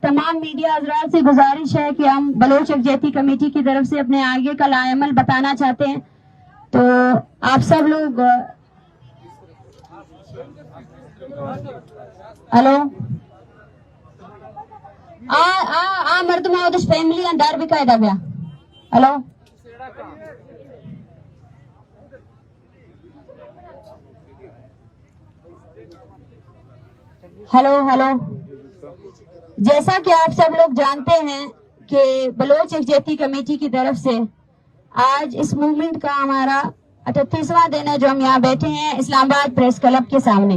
تمام میڈیا حضرات سے گزارش ہے کہ ہم بلوچ یکجہتی کمیٹی کی طرف سے اپنے آگے کا لائے عمل بتانا چاہتے ہیں، تو آپ سب لوگ ہلو مردم فیملی اندار بھی قاعدہ گیا ہلو ہلو ہلو جیسا کہ آپ سب لوگ جانتے ہیں کہ بلوچ یکجہتی کمیٹی کی طرف سے آج اس موومنٹ کا ہمارا 38واں دن ہے جو ہم یہاں بیٹھے ہیں اسلام آباد پریس کلب کے سامنے،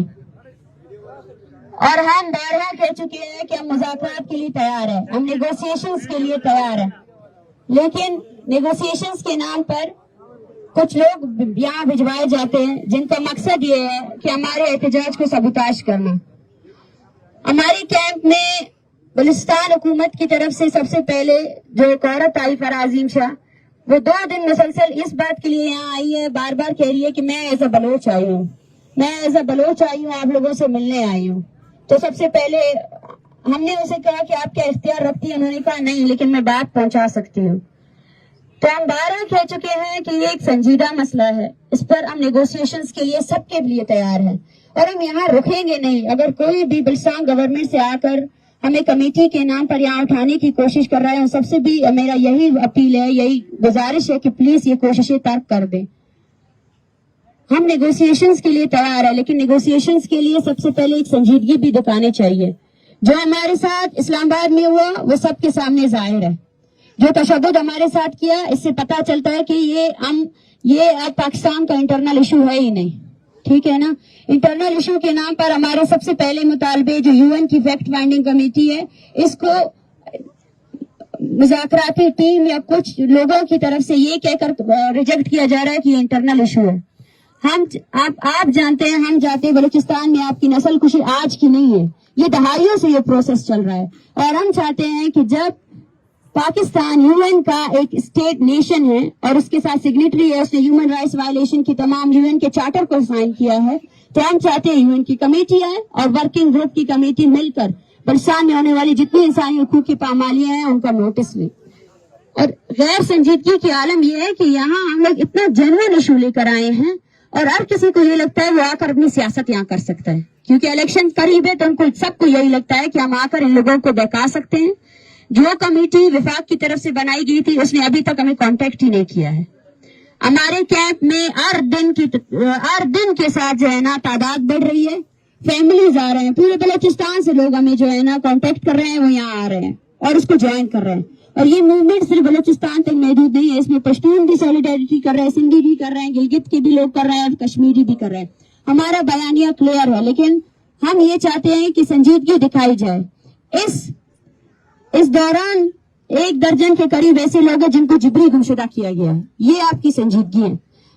اور ہم بارہا کہہ چکے ہیں کہ ہم مذاکرات کے لیے تیار ہیں، ہم نیگوسیشنز کے لیے تیار ہیں، لیکن نیگوسیشنز کے نام پر کچھ لوگ یہاں بھجوائے جاتے ہیں جن کا مقصد یہ ہے کہ ہمارے احتجاج کو سبوتاش کرنا۔ ہماری کیمپ میں بلوچستان حکومت کی طرف سے سب سے پہلے جو ایک عورت آئی فرازیم شاہ، وہ 2 دن مسلسل اس بات کے لیے یہاں آئی ہے، بار بار کہہ رہی ہے کہ میں ایز اے بلوچ آئی ہوں، میں ایز اے بلوچ آئی ہوں، آپ لوگوں سے ملنے آئی ہوں۔ تو سب سے پہلے ہم نے اسے کہا کہ آپ کیا اختیار رکھتی ہیں؟ انہوں نے کہا نہیں، لیکن میں بات پہنچا سکتی ہوں۔ تو ہم بارہا کہہ چکے ہیں کہ یہ ایک سنجیدہ مسئلہ ہے، اس پر ہم نیگوسیشنز کے لیے سب کے لیے تیار ہیں، اور ہم یہاں رکیں گے نہیں۔ اگر کوئی بھی بلوچستان گورنمنٹ سے آ کر ہمیں کمیٹی کے نام پر یہاں اٹھانے کی کوشش کر رہا ہے، سب سے بھی میرا یہی اپیل ہے، یہی گزارش ہے کہ پلیز یہ کوششیں ترک کر دیں۔ ہم نیگوسیشنز کے لیے تیار ہیں، لیکن نیگوسیشنز کے لیے سب سے پہلے ایک سنجیدگی بھی دکھانی چاہیے۔ جو ہمارے ساتھ اسلام آباد میں ہوا وہ سب کے سامنے ظاہر ہے، جو تشدد ہمارے ساتھ کیا اس سے پتہ چلتا ہے کہ یہ اب پاکستان کا انٹرنل ایشو ہے ہی نہیں، ٹھیک ہے نا۔ انٹرنل ایشو کے نام پر ہمارے سب سے پہلے مطالبے جو UN کی فیکٹ فائنڈنگ کمیٹی ہے، اس کو مذاکراتی ٹیم یا کچھ لوگوں کی طرف سے یہ کہہ کر ریجیکٹ کیا جا رہا ہے کہ یہ انٹرنل ایشو ہے۔ آپ جانتے ہیں، ہم جاتے ہیں بلوچستان میں آپ کی نسل کشی آج کی نہیں ہے، یہ دہائیوں سے یہ پروسیس چل رہا ہے، اور ہم چاہتے ہیں کہ جب پاکستان UN کا ایک اسٹیٹ نیشن ہے اور اس کے ساتھ سگنیٹری ہے، اس نے ہیومن رائٹس وائلیشن کی تمام UN کے چارٹر کو سائن کیا ہے، تو ہم چاہتے ہیں UN کی کمیٹی آئے اور ورکنگ گروپ کی کمیٹی مل کر بلوچستان میں ہونے والی جتنی انسانی حقوق کی پامالیاں ہیں ان کا نوٹس لیں۔ اور غیر سنجیدگی کی عالم یہ ہے کہ یہاں ہم لوگ اتنا جنون ایشو لے کر آئے ہیں، اور ہر کسی کو یہ لگتا ہے وہ آ کر اپنی سیاست یہاں کر سکتا ہے، کیونکہ الیکشن قریب ہے تو ان کو سب کو یہی لگتا ہے کہ ہم آ کر ان لوگوں کو بہکا سکتے ہیں۔ جو کمیٹی وفاق کی طرف سے بنائی گئی تھی اس نے ابھی تک ہمیں کانٹیکٹ ہی نہیں کیا ہے۔ ہمارے کیمپ میں ہر دن کے ساتھ جو ہے نا تعداد بڑھ رہی ہے، فیملیز آ رہے ہیں، پورے بلوچستان سے لوگ ہمیں جو ہے نا کانٹیکٹ کر رہے ہیں، وہ یہاں آ رہے ہیں اور اس کو جوائن کر رہے ہیں۔ اور یہ موومنٹ صرف بلوچستان تک محدود نہیں ہے، اس میں پشتون بھی سولیڈیرٹی کر رہے ہیں، سندھی بھی کر رہے ہیں، گلگت کے بھی لوگ کر رہے ہیں، اور کشمیری بھی کر رہے ہیں۔ ہمارا بیانیہ کلیئر ہے، لیکن ہم یہ چاہتے ہیں کہ سنجیدگی دکھائی جائے۔ اس دوران 1 درجن کے قریب ایسے لوگ ہیں جن کو جبری گمشدہ کیا گیا ہے، یہ آپ کی سنجیدگی ہے۔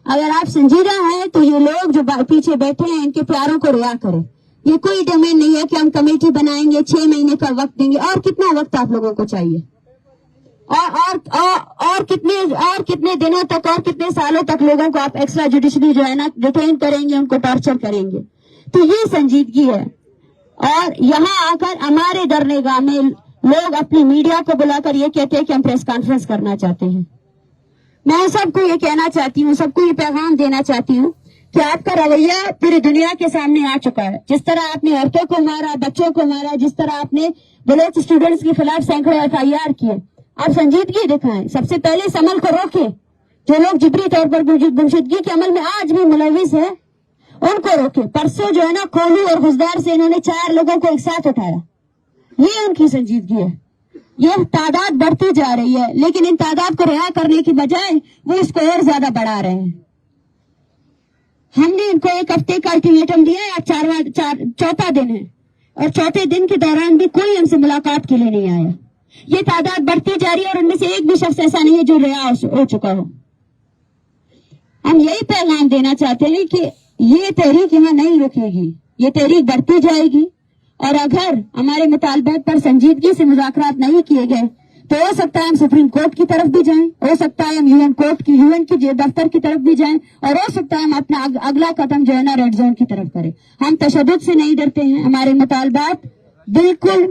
اگر آپ سنجیدہ ہیں تو یہ لوگ جو پیچھے بیٹھے ہیں ان کے پیاروں کو رعا کریں۔ یہ کوئی ڈومین نہیں ہے کہ ہم کمیٹی بنائیں گے، 6 مہینے کا وقت دیں گے، اور کتنا وقت آپ لوگوں کو چاہیے، اور کتنے دنوں تک اور کتنے سالوں تک لوگوں کو آپ ایکسٹرا جوڈیشلی جو ہے نا ڈیٹین کریں گے، ان کو ٹارچر کریں گے؟ تو یہ سنجیدگی ہے۔ اور یہاں آ کر ہمارے درنگاہ میں لوگ اپنی میڈیا کو بلا کر یہ کہتے ہیں کہ ہم پریس کانفرنس کرنا چاہتے ہیں۔ میں سب کو یہ کہنا چاہتی ہوں، سب کو یہ پیغام دینا چاہتی ہوں کہ آپ کا رویہ پوری دنیا کے سامنے آ چکا ہے۔ جس طرح آپ نے عورتوں کو مارا، بچوں کو مارا، جس طرح آپ نے بلوچ اسٹوڈنٹس کے خلاف سینکڑوں FIR کیے، آپ سنجیدگی دکھائیں۔ سب سے پہلے اس عمل کو روکیں۔ جو لوگ جبری طور پر گمشدگی کے عمل میں آج بھی ملوث ہیں ان کو روکیں۔ پرسوں جو ہے نا کولو اور گزدار سے انہوں نے 4 لوگوں کو ایک ساتھ اٹھایا، یہ ان کی سنجیدگی ہے۔ یہ تعداد بڑھتی جا رہی ہے، لیکن ان تعداد کو رہا کرنے کی بجائے وہ اس کو اور زیادہ بڑھا رہے ہیں۔ ہم نے ان کو 1 ہفتے کا الٹیمیٹم دیا ہے، چوتھا دن ہے، اور چوتھے دن کے دوران بھی کوئی ہم سے ملاقات کے لیے نہیں آیا۔ یہ تعداد بڑھتی جا رہی ہے، اور ان میں سے ایک بھی شخص ایسا نہیں ہے جو رہا ہو چکا ہو۔ ہم یہی پیغام دینا چاہتے ہیں کہ یہ تحریک یہاں نہیں رکے گی، یہ تحریک بڑھتی جائے گی، اور اگر ہمارے مطالبات پر سنجیدگی سے مذاکرات نہیں کیے گئے تو ہو سکتا ہے ہم سپریم کورٹ کی طرف بھی جائیں، ہو سکتا ہے ہم UN کی دفتر کی طرف بھی جائیں، اور ہو سکتا ہے ہم اپنا اگلا قدم جو ہے نا ریڈ زون کی طرف کریں۔ ہم تشدد سے نہیں ڈرتے ہیں، ہمارے مطالبات بالکل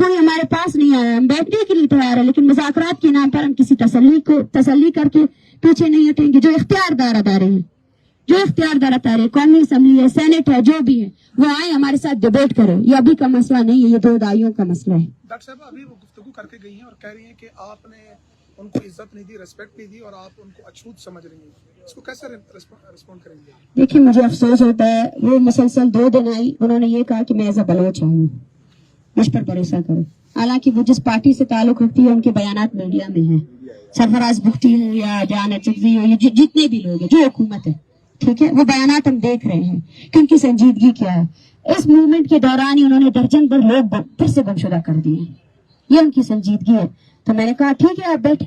کوئی ہمارے پاس نہیں آیا, ہم بیٹھنے کے لیے تیار ہے, لیکن مذاکرات کے نام پر ہم کسی تسلی کر کے پیچھے نہیں ہٹیں گے. جو اختیار ادارے ہیں, جو اختیار ادارے, قومی اسمبلی ہے, سینٹ ہے, جو بھی ہے, وہ آئے ہمارے ساتھ ڈیبیٹ کرے. یہ ابھی کا مسئلہ نہیں ہے, یہ دو دہائیوں کا مسئلہ ہے. ڈاکٹر صاحب ابھی وہ گفتگو کر کے گئی ہیں اور کہہ رہی ہیں کہ آپ نے ان کو عزت نہیں دی, ریسپیکٹ نہیں دی, اور آپ ان کو اچھوت سمجھ رہی ہیں. اس کو کیسے ریسپونڈ کریں گے؟ دیکھیں, مجھے افسوس ہوتا ہے, وہ مسلسل 2 دن آئی, انہوں نے یہ کہا کہ میں ایز اے بلوچ آئی ہوں, مجھ پر بھروسہ کرو. حالانکہ وہ جس پارٹی سے تعلق رکھتی ہے ان کے بیانات میڈیا میں ہیں. سرفراز بگٹی ہو یا جان اچکزی ہو, یہ جتنے بھی لوگ ہیں, جو حکومت ہے, ٹھیک ہے, وہ بیانات ہم دیکھ رہے ہیں کہ ان کی سنجیدگی کیا ہے. اس موومنٹ کے دوران ہی انہوں نے درجن پر لوگ پھر سے گمشدہ کر دیے. یہ ان کی سنجیدگی ہے. تو میں نے کہا ٹھیک ہے, آپ بیٹھے.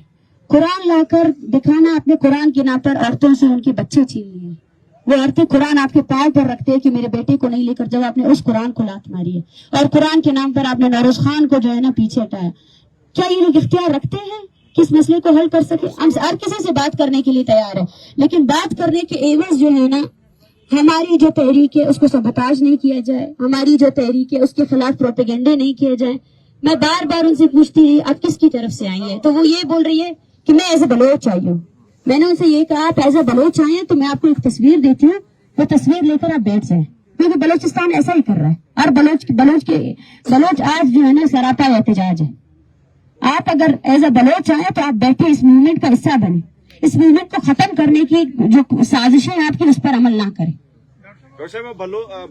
قرآن لا کر دکھانا, اپنے قرآن کے نام پر عورتوں سے ان کے بچے چھین لیے. وہ عورتیں قرآن آپ کے پاؤں پر رکھتے ہیں کہ میرے بیٹے کو نہیں لے کر, جب آپ نے اس قرآن کو لات ماری ہے, اور قرآن کے نام پر آپ نے نوروز خان کو جو ہے نا پیچھے ہٹایا. کیا یہ لوگ اختیار رکھتے ہیں کہ اس مسئلے کو حل کر سکے؟ ہم ہر کسی سے بات کرنے کے لیے تیار ہے, لیکن بات کرنے کے ایوز جو ہے نا, ہماری جو تحریک ہے اس کو سبوتاژ نہیں کیا جائے, ہماری جو تحریک ہے اس کے خلاف پروپیگنڈے نہیں کیے جائیں. میں بار بار ان سے پوچھتی رہی آپ کس کی طرف سے آئی ہے, تو وہ یہ بول رہی ہے کہ میں ایز اے بلوچ آئی ہوں. میں نے ان سے یہ کہا آپ ایز اے بلوچ آئے ہیں تو میں آپ کو ایک تصویر دیتی ہوں, وہ تصویر لے کر آپ بیٹھ جائیں, کیونکہ بلوچستان ایسا ہی کر رہا ہے. اور بلوچ آج جو ہے نا سراپا احتجاج ہے. آپ اگر ایز اے بلوچ آئے تو آپ بیٹھے, اس موومنٹ کا حصہ بنے, اس موومنٹ کو ختم کرنے کی جو سازشیں آپ کی اس پر عمل نہ کریں. ڈاکٹر صاحب,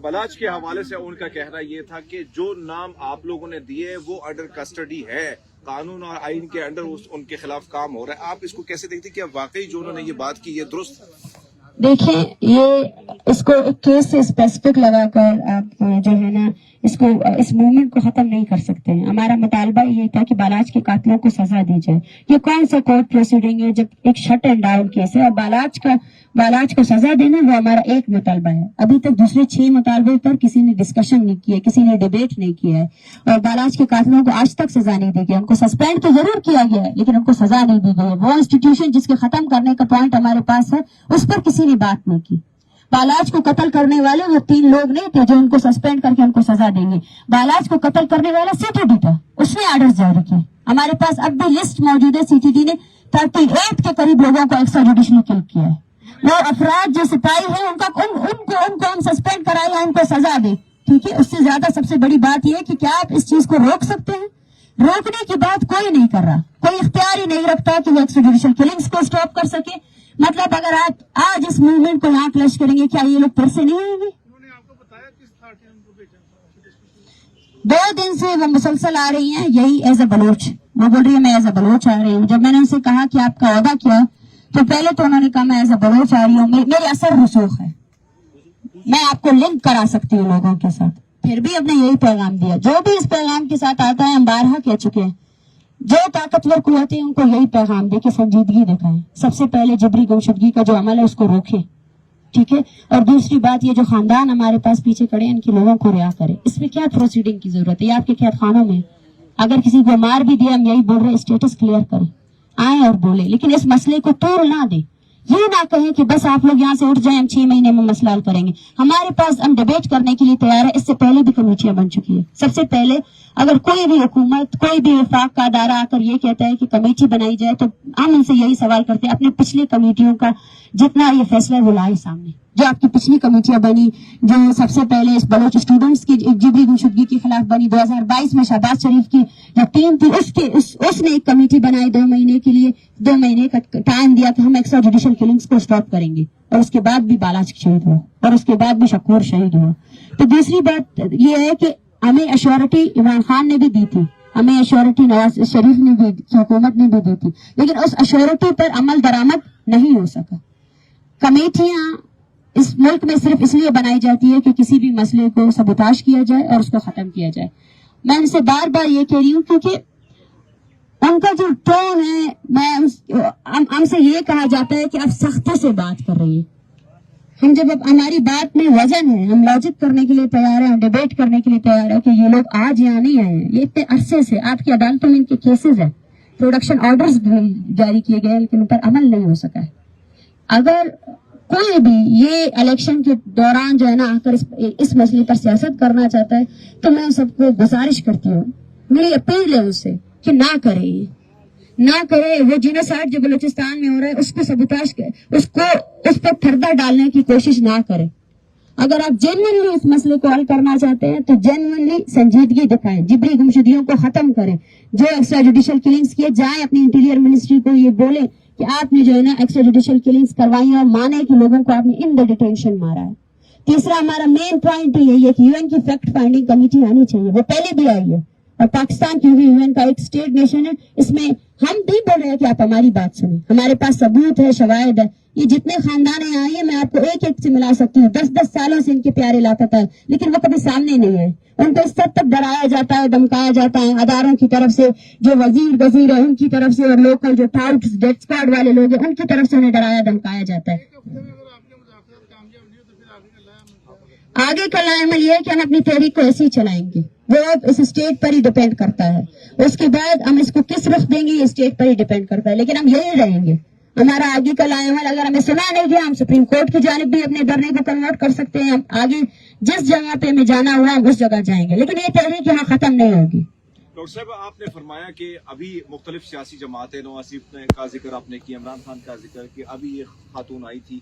بلاچ کے حوالے سے ان کا کہنا یہ تھا کہ جو نام آپ لوگوں نے دیے وہ انڈر کسٹڈی ہے, قانون اور آئین کے انڈر ان کے خلاف کام ہو رہا ہے. آپ اس کو کیسے دیکھتے ہیں کہ واقعی جو انہوں نے یہ بات کی یہ درست؟ دیکھیں, یہ اس کو ایک کیس سے اسپیسیفک لگا کر آپ جو ہے نا اس موومنٹ کو ختم نہیں کر سکتے ہیں. ہمارا مطالبہ یہ تھا کہ بالاچ کے قاتلوں کو سزا دی جائے. یہ کون سا کورٹ پروسیڈنگ ہے جب ایک شٹ اینڈ ڈاؤن کیس ہے, اور بالاچ کو سزا دینا وہ ہمارا ایک مطالبہ ہے. ابھی تک دوسرے 6 مطالبے پر کسی نے ڈسکشن نہیں کیا, کسی نے ڈیبیٹ نہیں کیا ہے, اور بالاچ کے قاتلوں کو آج تک سزا نہیں دی گئی. ان کو سسپینڈ تو ضرور کیا گیا ہے لیکن ان کو سزا نہیں دی گئی. وہ انسٹیٹیوشن جس کے ختم کرنے کا پوائنٹ ہمارے پاس ہے اس پر کسی نے بات نہیں کی. بالاچ کو قتل کرنے والے وہ 3 لوگ نہیں تھے جو ان کو سسپینڈ کر کے ان کو سزا دیں گے. بالاچ کو قتل کرنے والا CTD تھا, اس نے آرڈر جاری کیے. ہمارے پاس اب بھی لسٹ موجود ہے, CTD نے 38 کے قریب لوگوں کو ایکسٹرا جوڈیشلی کل کیا ہے. وہ افراد جو سپاہی ہیں ان کو ہم سسپینڈ کرائے یا ان کو سزا دیں, ٹھیک ہے. اس سے زیادہ سب سے بڑی بات یہ ہے کہ کیا آپ اس چیز کو روک سکتے ہیں؟ روکنے کی بات کوئی نہیں کر رہا, کوئی اختیار ہی نہیں رکھتا کہ وہ ایکسٹرا جوڈیشل کلنگز کو اسٹاپ کر سکے. مطلب اگر آپ آج اس موومنٹ کو یہاں کلش کریں گے, کیا یہ لوگ پھر سے نہیں آئیں گے؟ 2 دن سے وہ مسلسل آ رہی ہیں یہی ایز اے بلوچ. وہ بول رہی ہے میں ایز اے بلوچ آ رہی ہوں. جب میں نے ان سے کہا کہ آپ کا عہدہ کیا, تو پہلے تو انہوں نے کہا میں ایز اے بلوچ آ رہی ہوں, میرے اثر رسوخ ہے, میں آپ کو لنک کرا سکتی ہوں لوگوں کے ساتھ. پھر بھی اب نے یہی پیغام دیا. جو بھی اس پیغام کے ساتھ آتا ہے, ہم بارہا کہہ چکے ہیں, جو طاقتور قوتیں ان کو یہی پیغام دے کہ سنجیدگی دکھائیں. سب سے پہلے جبری گمشدگی کا جو عمل ہے اس کو روکیں, ٹھیک ہے. اور دوسری بات, یہ جو خاندان ہمارے پاس پیچھے کھڑے ہیں ان کے لوگوں کو رہا کرے. اس میں کیا پروسیڈنگ کی ضرورت ہے؟ یہ آپ کے قید خانوں میں اگر کسی کو مار بھی دیا, ہم یہی بول رہے ہیں اسٹیٹس کلیئر کریں, آئیں اور بولیں, لیکن اس مسئلے کو طول نہ دیں. یہ نہ کہیں کہ بس آپ لوگ یہاں سے اٹھ جائیں, ہم 6 مہینے میں مسئلہ حل کریں گے. ہمارے پاس ہم ڈیبیٹ کرنے کے لیے تیار ہے. اس سے پہلے بھی کمیٹیاں بن چکی ہے. سب سے پہلے اگر کوئی بھی حکومت, کوئی بھی وفاق کا ادارہ آ کر یہ کہتا ہے کہ کمیٹی بنائی جائے, تو ہم ان سے یہی سوال کرتے ہیں اپنے پچھلی کمیٹیوں کا جتنا یہ فیصلہ وہ لائے سامنے. جو آپ کی پچھلی کمیٹیاں بنی, جو سب سے پہلے اس بلوچ اسٹوڈنٹس کی جبری گمشدگی کے خلاف بنی 2022 میں, شہباز شریف کی جو ٹیم تھی اس نے ایک کمیٹی بنائی 2 مہینے کے لیے, 2 مہینے کا ٹائم دیا کہ ہم ایکسٹرا جوڈیشل کلنگز کو اسٹاپ کریں گے, اور اس کے بعد بھی بالاچ شہید ہوا, اور اس کے بعد بھی شکور شہید ہوا. تو دوسری بات یہ ہے کہ ہمیں ایشورٹی عمران خان نے بھی دی تھی, ہمیں ایشورٹی نواز شریف نے بھی, حکومت نے بھی دی تھی, لیکن اس ایشورٹی پر عمل درآمد نہیں ہو سکا. کمیٹیاں اس ملک میں صرف اس لیے بنائی جاتی ہے کہ کسی بھی مسئلے کو سبوتاژ کیا جائے اور اس کو ختم کیا جائے. میں ان سے بار بار یہ کہہ رہی ہوں کیونکہ ان کا جو ٹون ہے, ہم سے یہ کہا جاتا ہے کہ آپ سختی سے بات کر رہی ہیں. ہم جب ہماری بات میں وزن ہے, ہم لاجک کرنے کے لیے تیار ہیں, ہم ڈیبیٹ کرنے کے لیے تیار ہیں کہ یہ لوگ آج یہاں نہیں آئے ہیں, یہ اتنے عرصے سے آپ کی عدالتوں میں ان کے کیسز ہیں, پروڈکشن آرڈرز جاری کیے گئے لیکن ان پر عمل نہیں ہو سکا ہے. اگر کوئی بھی یہ الیکشن کے دوران جو ہے نا آ کر اس مسئلے پر سیاست کرنا چاہتا ہے, تو میں سب کو گزارش کرتی ہوں میری اپیل ہے اسے کہ نہ کرے یہ نہ کرے. وہ جینوسائیڈ جو بلوچستان میں ہو رہا ہے اس کو سبوتاش اس پر پردہ ڈالنے کی کوشش نہ کرے. اگر آپ جینوئنلی اس مسئلے کو حل کرنا چاہتے ہیں تو جینوئنلی سنجیدگی دکھائیں, جبری گمشدگیوں کو ختم کریں. جو ایکسٹرا جوڈیشل کلنگز کیے جائیں اپنی انٹیریئر منسٹری کو یہ بولیں کہ آپ نے جو ہے نا ایکسٹرا جوڈیشل کلنگز کروائی اور مانے کہ لوگوں کو آپ نے ان دا ڈیٹینشن مارا ہے. تیسرا ہمارا مین پوائنٹ یہ ہے کہ یو این کی فیکٹ فائنڈنگ کمیٹی آنی چاہیے. وہ پہلے بھی آئی ہے اور پاکستان کیونکہ یو این کا ایک اسٹیٹ نیشن ہے, اس میں ہم بھی بول رہے ہیں کہ آپ ہماری بات سنیں. ہمارے پاس ثبوت ہے, شواہد ہے. یہ جتنے خاندان آئے ہیں میں آپ کو ایک ایک سے ملا سکتی ہوں. 10 سالوں سے ان کے پیارے لاپتہ ہیں لیکن وہ کبھی سامنے نہیں آئے. ان کو اس حد تک ڈرایا جاتا ہے, دھمکایا جاتا ہے اداروں کی طرف سے, جو وزیر ہے ان کی طرف سے, اور لوکل جو ٹاؤٹس ڈیتھ اسکواڈ والے لوگ ہیں ان کی طرف سے انہیں ڈرایا دھمکایا جاتا ہے. آگے کا عمل یہ ہے کہ ہم اپنی تحریک کو ایسے ہی چلائیں گے. وہ اس اسٹیٹ پر ہی ڈیپینڈ کرتا ہے. اس کے بعد ہم اس کو کس رخ دیں گے یہ اسٹیٹ پر ہی ڈیپینڈ کرتا ہے, لیکن ہم یہی رہیں گے. ہمارا آگے کا عمل اگر ہمیں سنا نہیں گیا ہم سپریم کورٹ کی جانب بھی اپنے دھرنے کو کنورٹ کر سکتے ہیں. ہم آگے جس جگہ پہ ہمیں جانا ہوا ہم اس جگہ جائیں گے, لیکن یہ تحریک یہاں ختم نہیں ہوگی. ڈاکٹر صاحب آپ نے فرمایا کہ ابھی مختلف سیاسی جماعتیں, نواز شریف کا ذکر آپ نے کیا, عمران خان کا ذکر کہ ابھی یہ خاتون آئی تھی.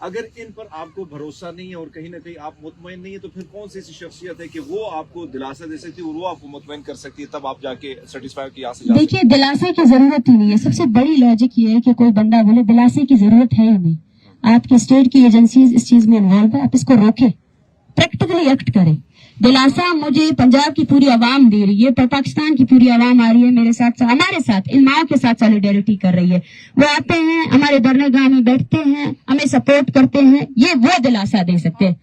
اگر ان پر آپ کو بھروسہ نہیں ہے اور کہیں نہ کہیں آپ مطمئن نہیں ہے تو پھر کون سی ایسی شخصیت ہے کہ وہ آپ کو دلاسا دے سکتی ہے اور وہ آپ کو مطمئن کر سکتی ہے, تب آپ جا کے سیٹسفائی کی آس. دیکھیے دلاسے کی ضرورت ہی نہیں ہے. سب سے بڑی لاجک یہ ہے کہ کوئی بندہ بولے دلاسے کی ضرورت ہے ہی نہیں. آپ کے اسٹیٹ کی ایجنسیز اس چیز میں انوالو ہے, آپ اس کو روکیں, پریکٹیکلی ایکٹ کریں. دلاسا مجھے پنجاب کی پوری عوام دے رہی ہے, پاکستان کی پوری عوام آ رہی ہے میرے ساتھ, ہمارے ساتھ ان ماؤں کے ساتھ سالیڈیرٹی کر رہی ہے. وہ آتے ہیں ہمارے دھرنے گاہ میں بیٹھتے ہیں, ہمیں سپورٹ کرتے ہیں. یہ وہ دلاسا دے سکتے ہیں.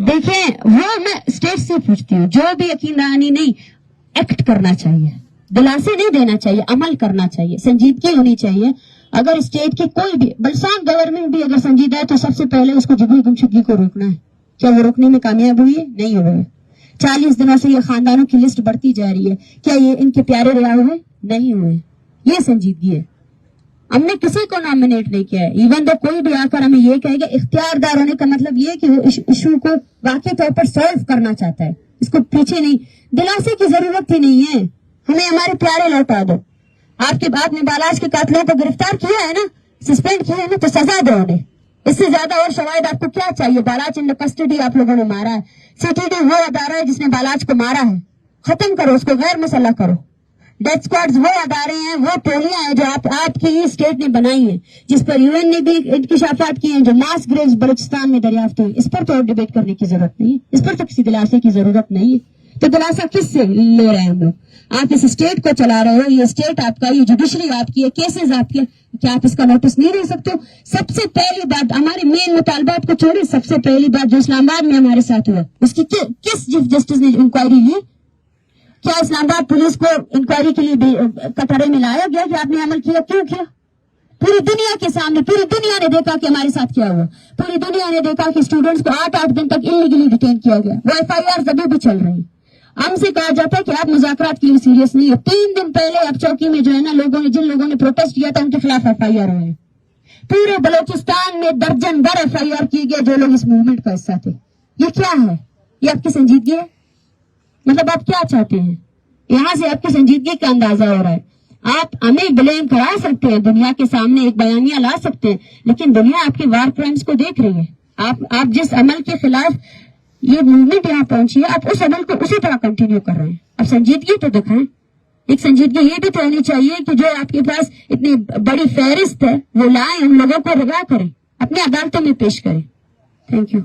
دیکھیں وہ میں اسٹیٹ سے پوچھتی ہوں, جو بھی یقین دہانی نہیں, ایکٹ کرنا چاہیے, دلاسے نہیں دینا چاہیے, عمل کرنا چاہیے, سنجیدگی ہونی چاہیے. اگر اسٹیٹ کی کوئی بھی بلسان گورنمنٹ بھی اگر سنجیدہ ہے تو سب سے پہلے اس کو جبری گمشدگی کو روکنا ہے. کیا وہ روکنے میں کامیاب ہوئی ہے؟ نہیں ہوئی. 40 دنوں سے یہ خاندانوں کی لسٹ بڑھتی جا رہی ہے. کیا یہ ان کے پیارے رہا ہوئے؟ نہیں ہوئے. یہ سنجیدگی ہے. ہم نے کسی کو نامنیٹ نہیں کیا ہے. ایون تو کوئی بھی آ کر ہمیں یہ کہے گا, اختیار دار ہونے کا مطلب یہ کہ وہ ایشو کو واقعی طور پر سالو کرنا چاہتا ہے, اس کو پیچھے نہیں. دلاسے کی ضرورت ہی نہیں ہے. ہمیں ہمارے پیارے لوٹا دو. آپ کے بعد میں بالاج کے قاتلوں کو گرفتار کیا ہے نا, سسپینڈ کیا ہے نا, تو سزا دو انہیں. اس سے زیادہ اور شواہد آپ کو کیا چاہیے؟ بالاج ان کسٹڈی آپ لوگوں نے مارا ہے. CTD وہ ادارہ ہے جس نے بالاج کو مارا ہے, ختم کرو اس کو, غیر مسلح کرو. ڈیتھ اسکواڈز وہ ادارے ہیں, وہ ٹولیاں ہیں جو آپ کی اسٹیٹ نے بنائی ہیں, جس پر UN نے بھی انکشافات کیے ہیں, جو ماس گریوز بلوچستان میں دریافت ہوئی. اس پر تو ڈیبیٹ کرنے کی ضرورت نہیں ہے, اس پر تو کسی دلاسے کی ضرورت نہیں ہے. تو دلاسا کس سے لے رہے ہیں ہم لوگ؟ آپ اس اسٹیٹ کو چلا رہے ہو, یہ اسٹیٹ آپ کا, یہ جوڈیشری آپ کی ہے, کیسز آپ کے, کیا آپ اس کا نوٹس نہیں لے سکتے ہو؟ سب سے پہلی بات, ہمارے مین مطالبات کو چھوڑے, سب سے پہلی بات جو اسلام آباد میں ہمارے ساتھ ہوا, اس کی کس چیف جسٹس نے انکوائری لی؟ کیا اسلام آباد پولیس کو انکوائری کے لیے قطرے میں لایا گیا کہ آپ نے عمل کیا؟ کیوں کیا؟ پوری دنیا کے سامنے پوری دنیا نے دیکھا کہ ہمارے ساتھ کیا ہوا. پوری دنیا نے دیکھا کہ اسٹوڈنٹس کو 8 دن تک انلیگلی ڈیٹین کیا گیا. وہ FIR ابھی بھی چل رہی ہے. ہم سے کہا جاتا ہے کہ آپ مذاکرات کے لیے سیریس نہیں ہو. 3 دن پہلے اب چوکی میں جو ہے نا جن لوگوں نے پروٹیسٹ کیا تھا ان کے خلاف FIR ہوئے. پورے بلوچستان میں درجن بھر FIR کی گئے جو لوگ اس موومنٹ کا حصہ تھے. یہ کیا ہے؟ یہ آپ کی سنجیدگی ہے؟ مطلب آپ کیا چاہتے ہیں؟ یہاں سے آپ کی سنجیدگی کا اندازہ ہو رہا ہے. آپ ہمیں بلیم کرا سکتے ہیں, دنیا کے سامنے ایک بیانیہ لا سکتے ہیں, لیکن دنیا آپ کے وار کرائمز کو دیکھ رہی ہے. آپ جس عمل کے خلاف یہ موومنٹ یہاں پہنچی ہے, آپ اس عمل کو اسی طرح کنٹینیو کر رہے ہیں. اب سنجیدگی تو دکھائیں. ایک سنجیدگی یہ بھی تو ہونی چاہیے کہ جو آپ کے پاس اتنی بڑی فہرست ہے وہ لائیں, ان لوگوں کو رہا کریں, اپنے عدالتوں میں پیش کریں. Thank you.